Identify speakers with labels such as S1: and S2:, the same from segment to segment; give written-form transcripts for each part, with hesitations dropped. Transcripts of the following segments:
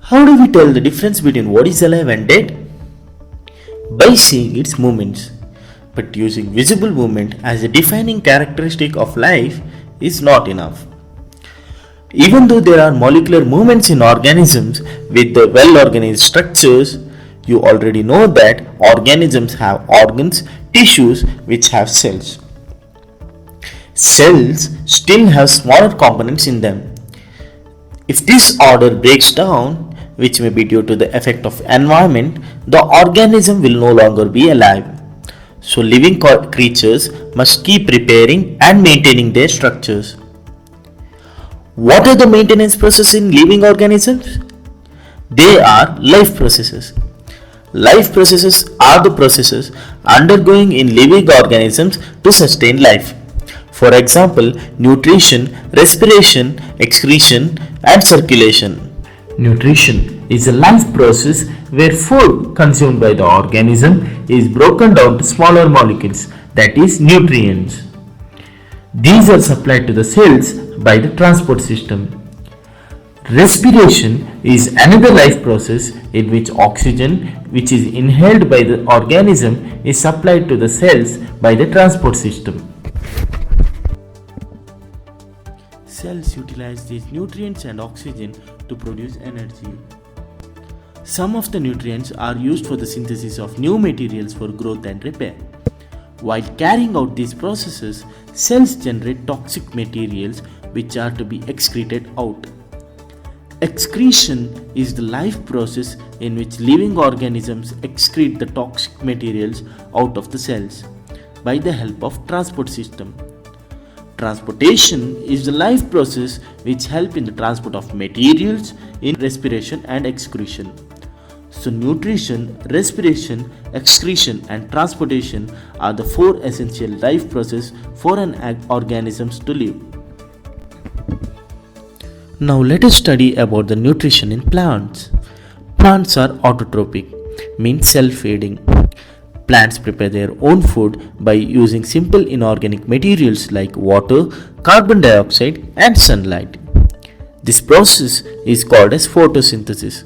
S1: How do we tell the difference between what is alive and dead? By seeing its movements. But using visible movement as a defining characteristic of life is not enough. Even though there are molecular movements in organisms with the well-organized structures, you already know that organisms have organs, tissues which have cells. Cells still have smaller components in them. If this order breaks down, which may be due to the effect of environment, the organism will no longer be alive. So living creatures must keep repairing and maintaining their structures. What are the maintenance processes in living organisms? They are life processes. Life processes are the processes undergoing in living organisms to sustain life. For example, nutrition, respiration, excretion, and circulation. Nutrition is a life process where food consumed by the organism is broken down to smaller molecules, that is, nutrients. These are supplied to the cells by the transport system. Respiration is another life process in which oxygen, which is inhaled by the organism, is supplied to the cells by the transport system. Cells utilize these nutrients and oxygen to produce energy. Some of the nutrients are used for the synthesis of new materials for growth and repair. While carrying out these processes, cells generate toxic materials which are to be excreted out. Excretion is the life process in which living organisms excrete the toxic materials out of the cells by the help of transport system. Transportation is the life process which helps in the transport of materials in respiration and excretion. So nutrition, respiration, excretion and transportation are the four essential life processes for an organisms to live. Now let us study about the nutrition in plants. Plants are autotrophic, means self-feeding. Plants prepare their own food by using simple inorganic materials like water, carbon dioxide and sunlight. This process is called as photosynthesis.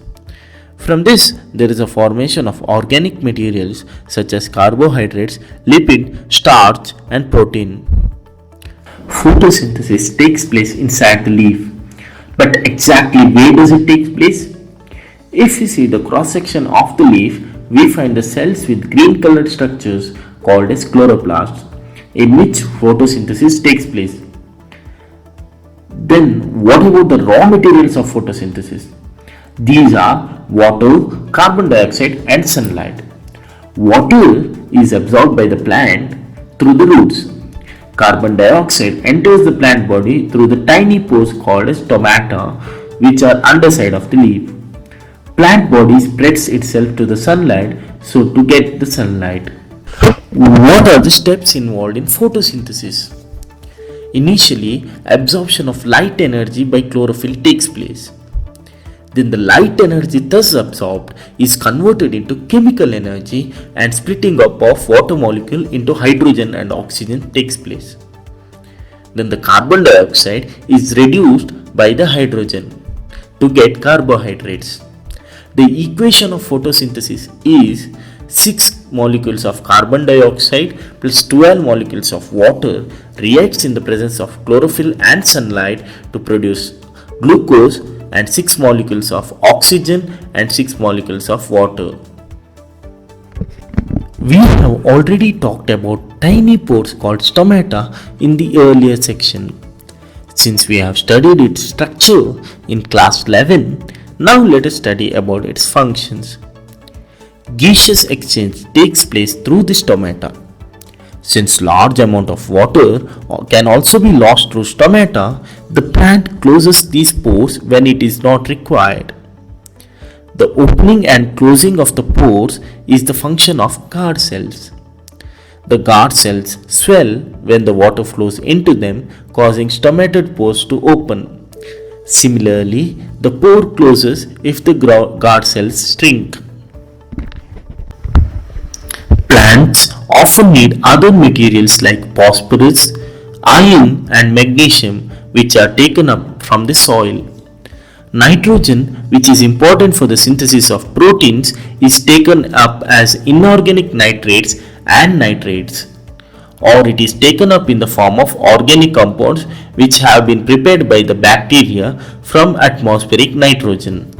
S1: From this, there is a formation of organic materials such as carbohydrates, lipid, starch and protein. Photosynthesis takes place inside the leaf. But exactly where does it take place? If you see the cross section of the leaf, we find the cells with green colored structures called as chloroplasts, in which photosynthesis takes place. Then what about the raw materials of photosynthesis? These are water, carbon dioxide and sunlight. Water is absorbed by the plant through the roots. Carbon dioxide enters the plant body through the tiny pores called as stomata, which are underside of the leaf. Plant body spreads itself to the sunlight so to get the sunlight. What are the steps involved in photosynthesis? Initially, absorption of light energy by chlorophyll takes place. Then the light energy thus absorbed is converted into chemical energy and splitting up of water molecule into hydrogen and oxygen takes place. Then the carbon dioxide is reduced by the hydrogen to get carbohydrates. The equation of photosynthesis is 6 molecules of carbon dioxide plus 12 molecules of water reacts in the presence of chlorophyll and sunlight to produce glucose and 6 molecules of oxygen and 6 molecules of water. We have already talked about tiny pores called stomata in the earlier section. Since we have studied its structure in class 11, now let us study about its functions. Gaseous exchange takes place through the stomata. Since large amount of water can also be lost through stomata, the plant closes these pores when it is not required. The opening and closing of the pores is the function of guard cells. The guard cells swell when the water flows into them, causing stomated pores to open. Similarly, the pore closes if the guard cells shrink. Plants often need other materials like phosphorus, iron and magnesium which are taken up from the soil. Nitrogen, which is important for the synthesis of proteins, is taken up as inorganic nitrates and nitrates, or it is taken up in the form of organic compounds which have been prepared by the bacteria from atmospheric nitrogen.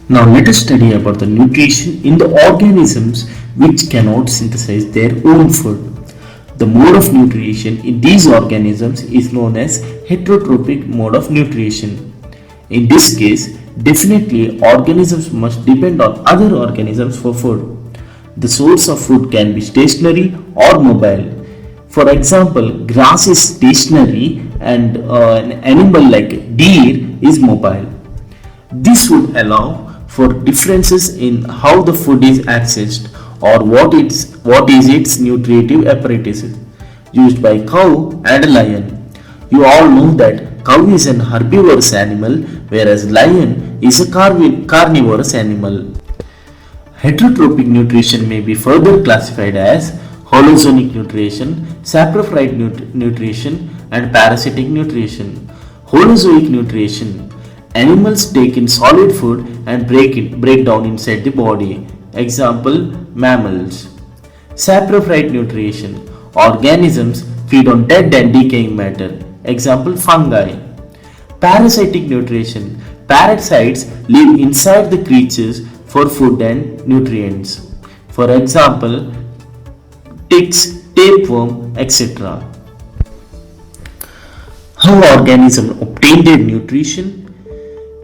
S1: Now let us study about the nutrition in the organisms which cannot synthesize their own food. The mode of nutrition in these organisms is known as heterotrophic mode of nutrition. In this case, definitely organisms must depend on other organisms for food. The source of food can be stationary or mobile. For example, grass is stationary and an animal like deer is mobile. This would allow for differences in how the food is accessed or what is its nutritive apparatus used by cow and lion. You all know that cow is an herbivorous animal whereas lion is a carnivorous animal. Heterotrophic nutrition may be further classified as holozonic nutrition, saprophyte nutrition and parasitic nutrition. Holozoic nutrition: animals take in solid food and break down inside the body. Example, mammals. Saprophyte nutrition: organisms feed on dead and decaying matter. Example, fungi. Parasitic nutrition: parasites live inside the creatures for food and nutrients. For example, ticks, tapeworm, etc. How organisms obtain their nutrition?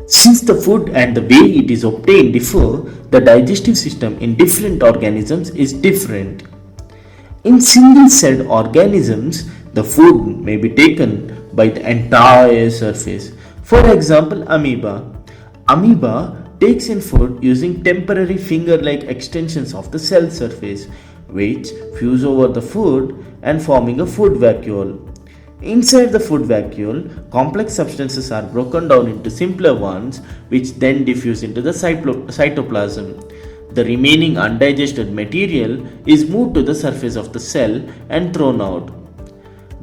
S1: Since the food and the way it is obtained differ, the digestive system in different organisms is different. In single-celled organisms, the food may be taken by the entire surface. For example, amoeba. Amoeba takes in food using temporary finger-like extensions of the cell surface, which fuse over the food and forming a food vacuole. Inside the food vacuole, complex substances are broken down into simpler ones, which then diffuse into the cytoplasm. The remaining undigested material is moved to the surface of the cell and thrown out.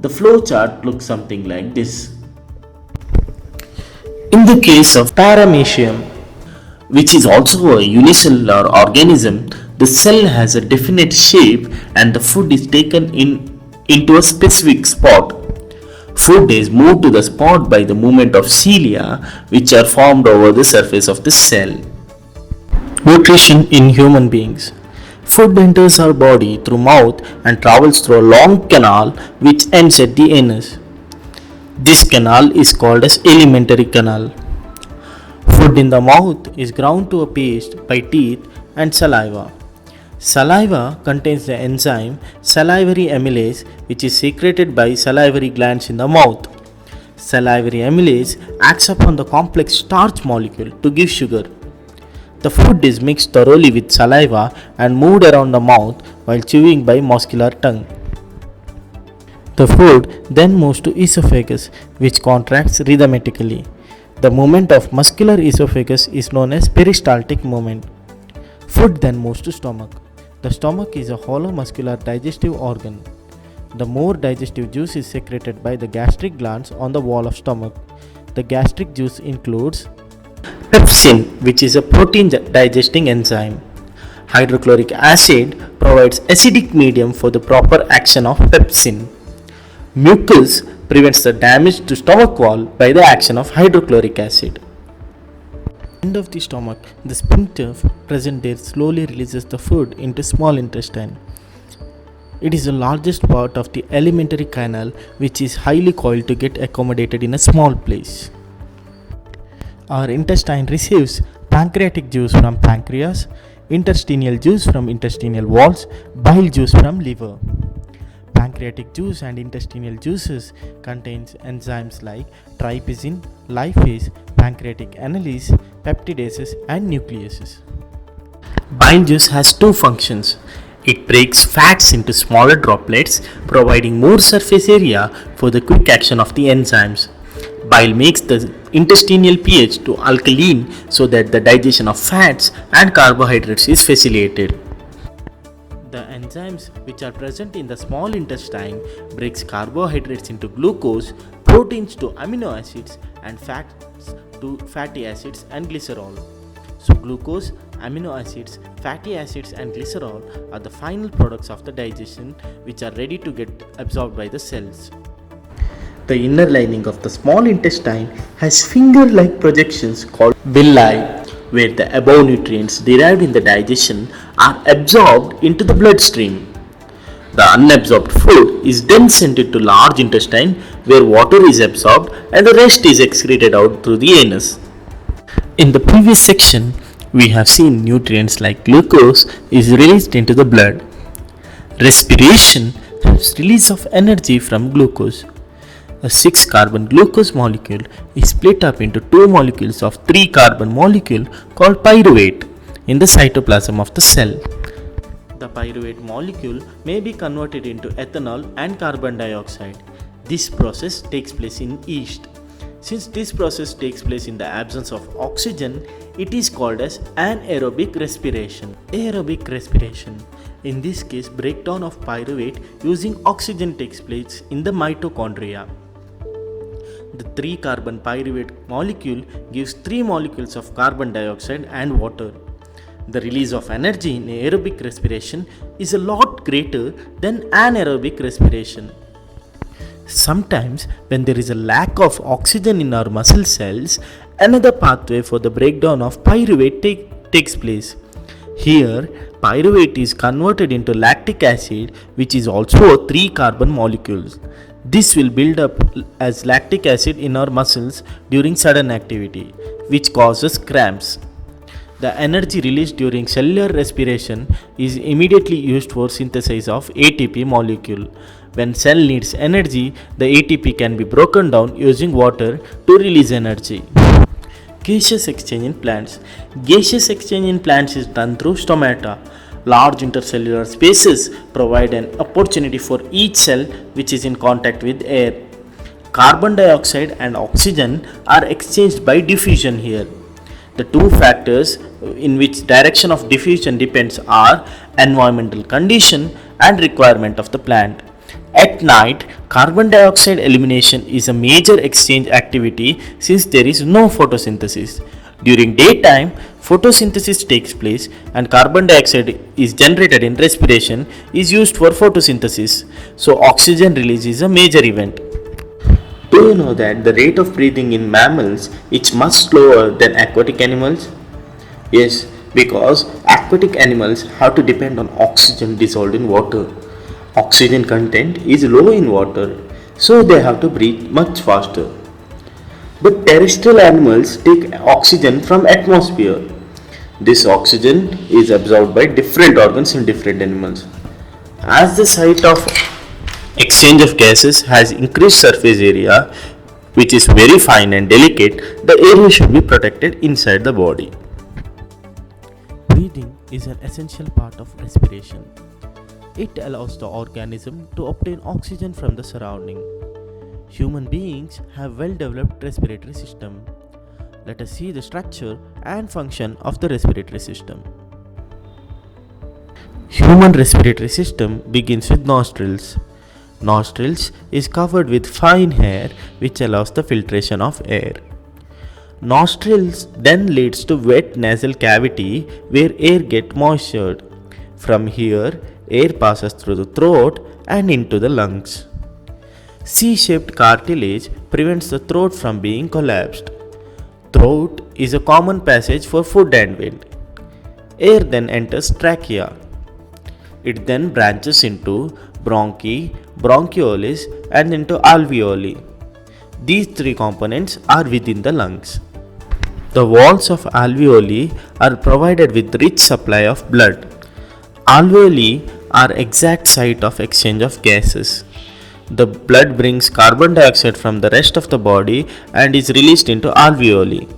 S1: The flow chart looks something like this. In the case of Paramecium, which is also a unicellular organism, the cell has a definite shape and the food is taken into a specific spot. Food is moved to the spot by the movement of cilia, which are formed over the surface of the cell. Nutrition in human beings. Food enters our body through mouth and travels through a long canal which ends at the anus. This canal is called as alimentary canal. Food in the mouth is ground to a paste by teeth and saliva. Saliva contains the enzyme salivary amylase, which is secreted by salivary glands in the mouth. Salivary amylase acts upon the complex starch molecule to give sugar. The food is mixed thoroughly with saliva and moved around the mouth while chewing by muscular tongue. The food then moves to esophagus, which contracts rhythmically. The movement of muscular esophagus is known as peristaltic movement. Food then moves to stomach. The stomach is a hollow muscular digestive organ. The more digestive juice is secreted by the gastric glands on the wall of stomach. The gastric juice includes pepsin, which is a protein digesting enzyme. Hydrochloric acid provides acidic medium for the proper action of pepsin. Mucus prevents the damage to stomach wall by the action of hydrochloric acid. End of the stomach, the sphincter present there slowly releases the food into small intestine. It is the largest part of the alimentary canal, which is highly coiled to get accommodated in a small place. Our intestine receives pancreatic juice from pancreas, intestinal juice from intestinal walls, bile juice from liver. Pancreatic juice and intestinal juices contains enzymes like trypsin, lipase, pancreatic analyse, peptidases and nucleases. Bile juice has two functions. It breaks fats into smaller droplets, providing more surface area for the quick action of the enzymes. Bile makes the intestinal pH to alkaline so that the digestion of fats and carbohydrates is facilitated. The
S2: enzymes which are present in the small intestine breaks carbohydrates into glucose, proteins to amino acids, and fats to fatty acids and glycerol. So glucose, amino acids, fatty acids and glycerol are the final products of the digestion which are ready to get absorbed by the cells. The inner lining of the small intestine has finger-like projections called villi, where the above nutrients derived in the digestion are absorbed into the bloodstream. The unabsorbed food is then sent into large intestine where water is absorbed and the rest is excreted out through the anus. In the previous section, we have seen nutrients like glucose is released into the blood. Respiration helps release of energy from glucose. A 6-carbon glucose molecule is split up into 2 molecules of 3-carbon molecule called pyruvate in the cytoplasm of the cell. The pyruvate molecule may be converted into ethanol and carbon dioxide. This process takes place in yeast. Since this process takes place in the absence of oxygen, it is called as anaerobic respiration. Aerobic respiration. In this case, breakdown of pyruvate using oxygen takes place in the mitochondria. The 3-carbon pyruvate molecule gives 3 molecules of carbon dioxide and water. The release of energy in aerobic respiration is a lot greater than anaerobic respiration. Sometimes, when there is a lack of oxygen in our muscle cells, another pathway for the breakdown of pyruvate takes place. Here, pyruvate is converted into lactic acid, which is also a 3-carbon molecule. This will build up as lactic acid in our muscles during sudden activity, which causes cramps. The energy released during cellular respiration is immediately used for synthesis of ATP molecule. When cell needs energy, the ATP can be broken down using water to release energy. Gaseous exchange in plants. Gaseous exchange in plants is done through stomata. Large intercellular spaces provide an opportunity for each cell which is in contact with air. Carbon dioxide and oxygen are exchanged by diffusion here. The two factors in which direction of diffusion depends are environmental condition and requirement of the plant. At night, carbon dioxide elimination is a major exchange activity since there is no photosynthesis. During daytime, photosynthesis takes place and carbon dioxide is generated in respiration is used for photosynthesis. So oxygen release is a major event. Do you know that the rate of breathing in mammals is much slower than aquatic animals? Yes, because aquatic animals have to depend on oxygen dissolved in water. Oxygen content is low in water, so they have to breathe much faster. But terrestrial animals take oxygen from atmosphere. This oxygen is absorbed by different organs in different animals. As the site of exchange of gases has increased surface area, which is very fine and delicate, the area should be protected inside the body. Breathing is an essential part of respiration. It allows the organism to obtain oxygen from the surrounding. Human beings have well-developed respiratory system. Let us see the structure and function of the respiratory system. Human respiratory system begins with nostrils. Nostrils is covered with fine hair which allows the filtration of air. Nostrils then leads to wet nasal cavity where air gets moistured. From here, air passes through the throat and into the lungs. C-shaped cartilage prevents the throat from being collapsed. Throat is a common passage for food and wind. Air then enters trachea. It then branches into bronchi, bronchioles and into alveoli. These three components are within the lungs. The walls of alveoli are provided with rich supply of blood. Alveoli are exact site of exchange of gases. The blood brings carbon dioxide from the rest of the body and is released into alveoli.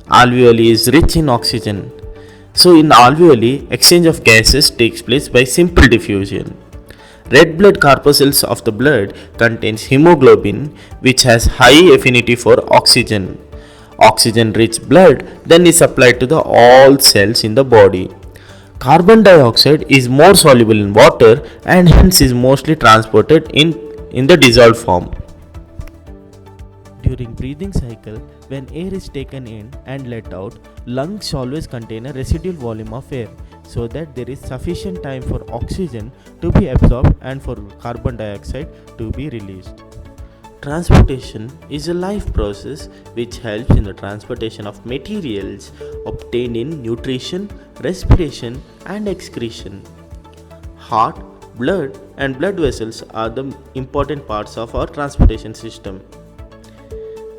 S2: Alveoli is rich in oxygen. So in alveoli, exchange of gases takes place by simple diffusion. Red blood corpuscles of the blood contains hemoglobin which has high affinity for oxygen. Oxygen rich blood then is supplied to the all cells in the body. Carbon dioxide is more soluble in water and hence is mostly transported in the dissolved form. During breathing cycle, when air is taken in and let out, lungs always contain a residual volume of air so that there is sufficient time for oxygen to be absorbed and for carbon dioxide to be released. Transportation is a life process which helps in the transportation of materials obtained in nutrition, respiration, and excretion. Heart, blood, and blood vessels are the important parts of our transportation system.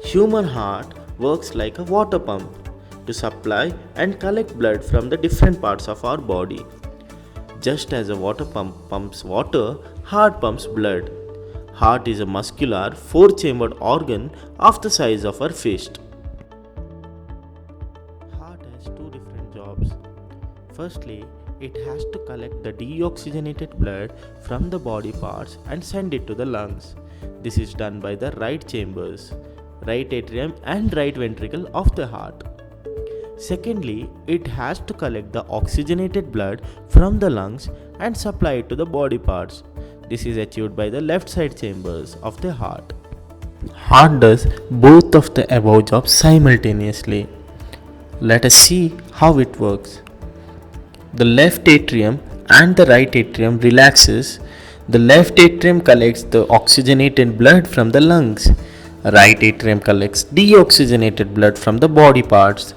S2: Human heart works like a water pump to supply and collect blood from the different parts of our body. Just as a water pump pumps water, heart pumps blood. Heart is a muscular, four-chambered organ of the size of our fist. Heart has two different jobs. Firstly, it has to collect the deoxygenated blood from the body parts and send it to the lungs. This is done by the right chambers, right atrium and right ventricle of the heart. Secondly, it has to collect the oxygenated blood from the lungs and supply it to the body parts. This is achieved by the left side chambers of the heart. Heart does both of the above jobs simultaneously. Let us see how it works. The left atrium and the right atrium relaxes. The left atrium collects the oxygenated blood from the lungs. Right atrium collects deoxygenated blood from the body parts.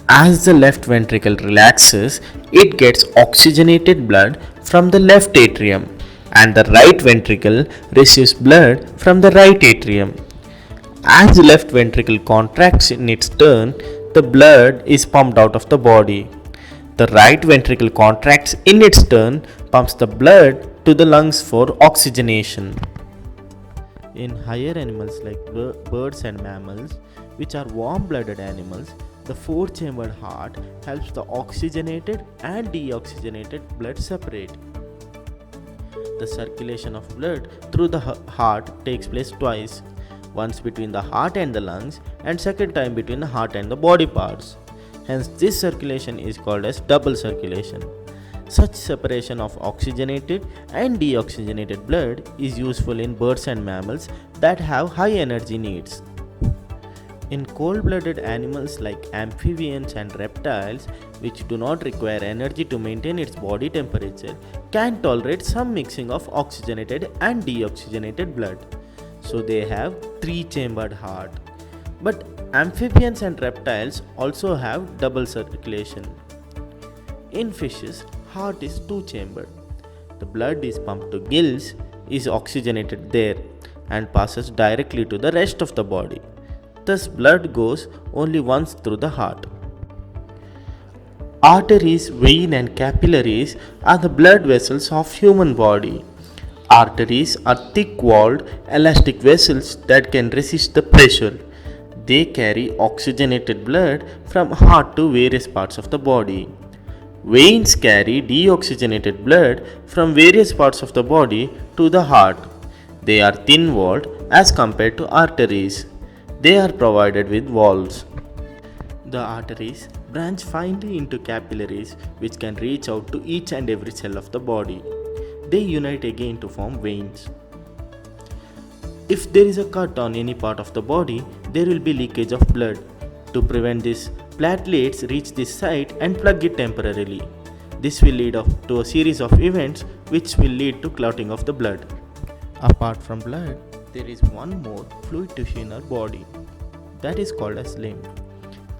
S2: As the left ventricle relaxes, it gets oxygenated blood from the left atrium, and the right ventricle receives blood from the right atrium. As the left ventricle contracts in its turn, the blood is pumped out of the body. The right ventricle contracts in its turn, pumps the blood to the lungs for oxygenation. In higher animals like birds and mammals, which are warm-blooded animals, the four-chambered heart helps the oxygenated and deoxygenated blood separate. The circulation of blood through the heart takes place twice, once between the heart and the lungs and second time between the heart and the body parts. Hence this circulation is called as double circulation. Such separation of oxygenated and deoxygenated blood is useful in birds and mammals that have high energy needs. In cold-blooded animals like amphibians and reptiles, which do not require energy to maintain its body temperature, can tolerate some mixing of oxygenated and deoxygenated blood. So they have three-chambered heart. But amphibians and reptiles also have double circulation. In fishes, heart is two-chambered. The blood is pumped to gills, is oxygenated there, and passes directly to the rest of the body. Thus, blood goes only once through the heart. Arteries, veins, and capillaries are the blood vessels of human body. Arteries are thick-walled, elastic vessels that can resist the pressure. They carry oxygenated blood from heart to various parts of the body. Veins carry deoxygenated blood from various parts of the body to the heart. They are thin-walled as compared to arteries. They are provided with valves. The arteries branch finely into capillaries which can reach out to each and every cell of the body. They unite again to form veins. If there is a cut on any part of the body, there will be leakage of blood. To prevent this, platelets reach this site and plug it temporarily. This will lead to a series of events which will lead to clotting of the blood. Apart from blood, there is one more fluid tissue in our body that is called as lymph.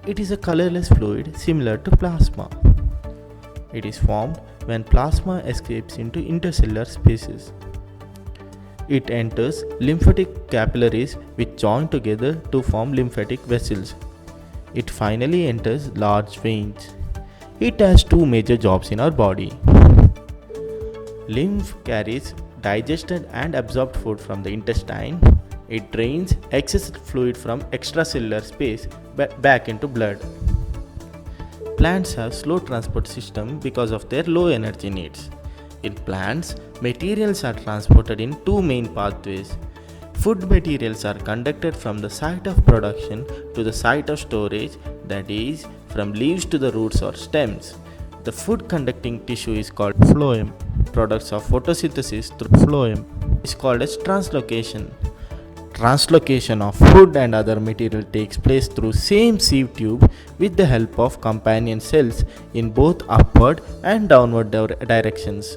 S2: It is a colorless fluid similar to plasma. It is formed when plasma escapes into intercellular spaces. It enters lymphatic capillaries which join together to form lymphatic vessels. It finally enters large veins. It has two major jobs in our body. Lymph carries digested and absorbed food from the intestine. It drains excess fluid from extracellular space back into blood. Plants have slow transport system because of their low energy needs. In plants, materials are transported in two main pathways. Food materials are conducted from the site of production to the site of storage, that is, from leaves to the roots or stems. The food conducting tissue is called phloem. Products of photosynthesis through phloem is called as translocation. Translocation of food and other material takes place through same sieve tube with the help of companion cells in both upward and downward directions.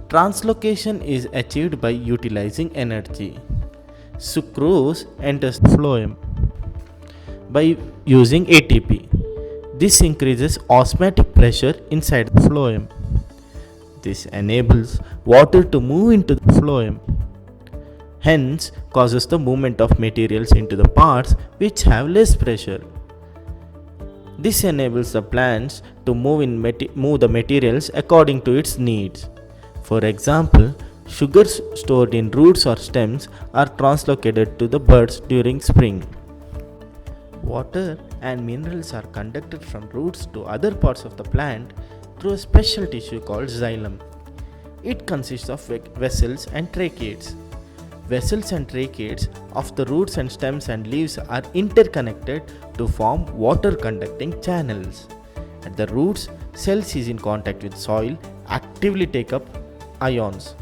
S2: Translocation is achieved by utilizing energy. Sucrose enters the phloem by using ATP. This increases osmotic pressure inside the phloem. This enables water to move into the phloem, hence causes the movement of materials into the parts which have less pressure. This enables the plants to move the materials according to its needs. For example, sugars stored in roots or stems are translocated to the buds during spring. Water and minerals are conducted from roots to other parts of the plant through a special tissue called xylem. It consists of vessels and tracheids. Vessels and tracheids of the roots and stems and leaves are interconnected to form water conducting channels. At the roots, cells is in contact with soil actively take up ions.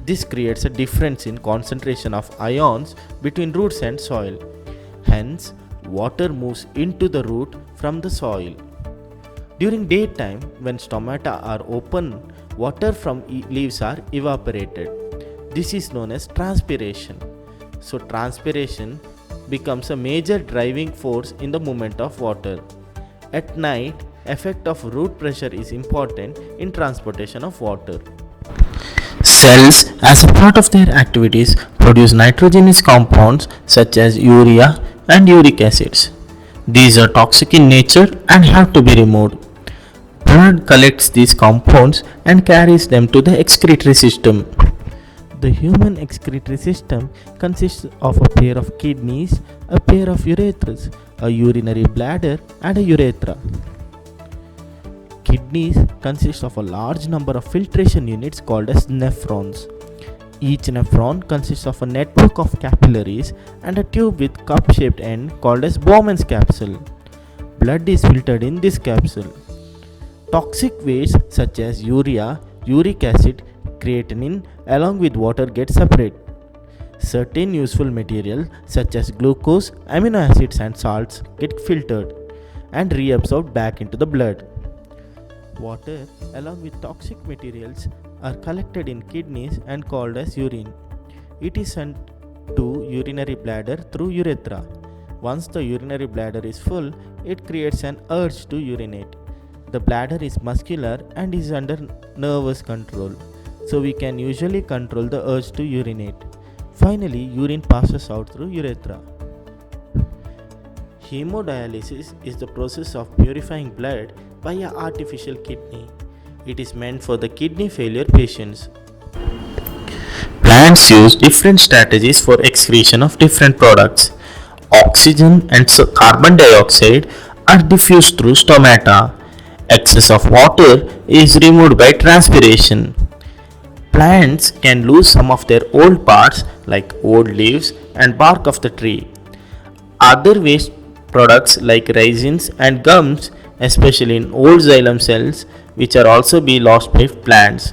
S2: This creates a difference in concentration of ions between roots and soil. Hence, water moves into the root from the soil. During daytime, when stomata are open, water from leaves are evaporated. This is known as transpiration. So transpiration becomes a major driving force in the movement of water. At night, effect of root pressure is important in transportation of water. Cells, as a part of their activities, produce nitrogenous compounds such as urea and uric acids. These are toxic in nature and have to be removed. Blood collects these compounds and carries them to the excretory system. The human excretory system consists of a pair of kidneys, a pair of urethras, a urinary bladder, and a urethra. Kidneys consist of a large number of filtration units called as nephrons. Each nephron consists of a network of capillaries and a tube with cup-shaped end called as Bowman's capsule. Blood is filtered in this capsule. Toxic waste such as urea, uric acid, creatinine along with water get separated. Certain useful material such as glucose, amino acids and salts get filtered and reabsorbed back into the blood. Water along with toxic materials are collected in kidneys and called as urine. It is sent to urinary bladder through urethra. Once the urinary bladder is full, it creates an urge to urinate. The bladder is muscular and is under nervous control, so we can usually control the urge to urinate. Finally, urine passes out through urethra. Hemodialysis is the process of purifying blood by an artificial kidney. It is meant for the kidney failure patients. Plants use different strategies for excretion of different products. Oxygen and carbon dioxide are diffused through stomata. Excess of water is removed by transpiration. Plants can lose some of their old parts like old leaves and bark of the tree. Other waste products like resins and gums, especially in old xylem cells, which are also be lost by plants.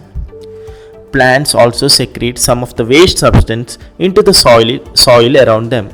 S2: Plants also secrete some of the waste substance into the soil around them.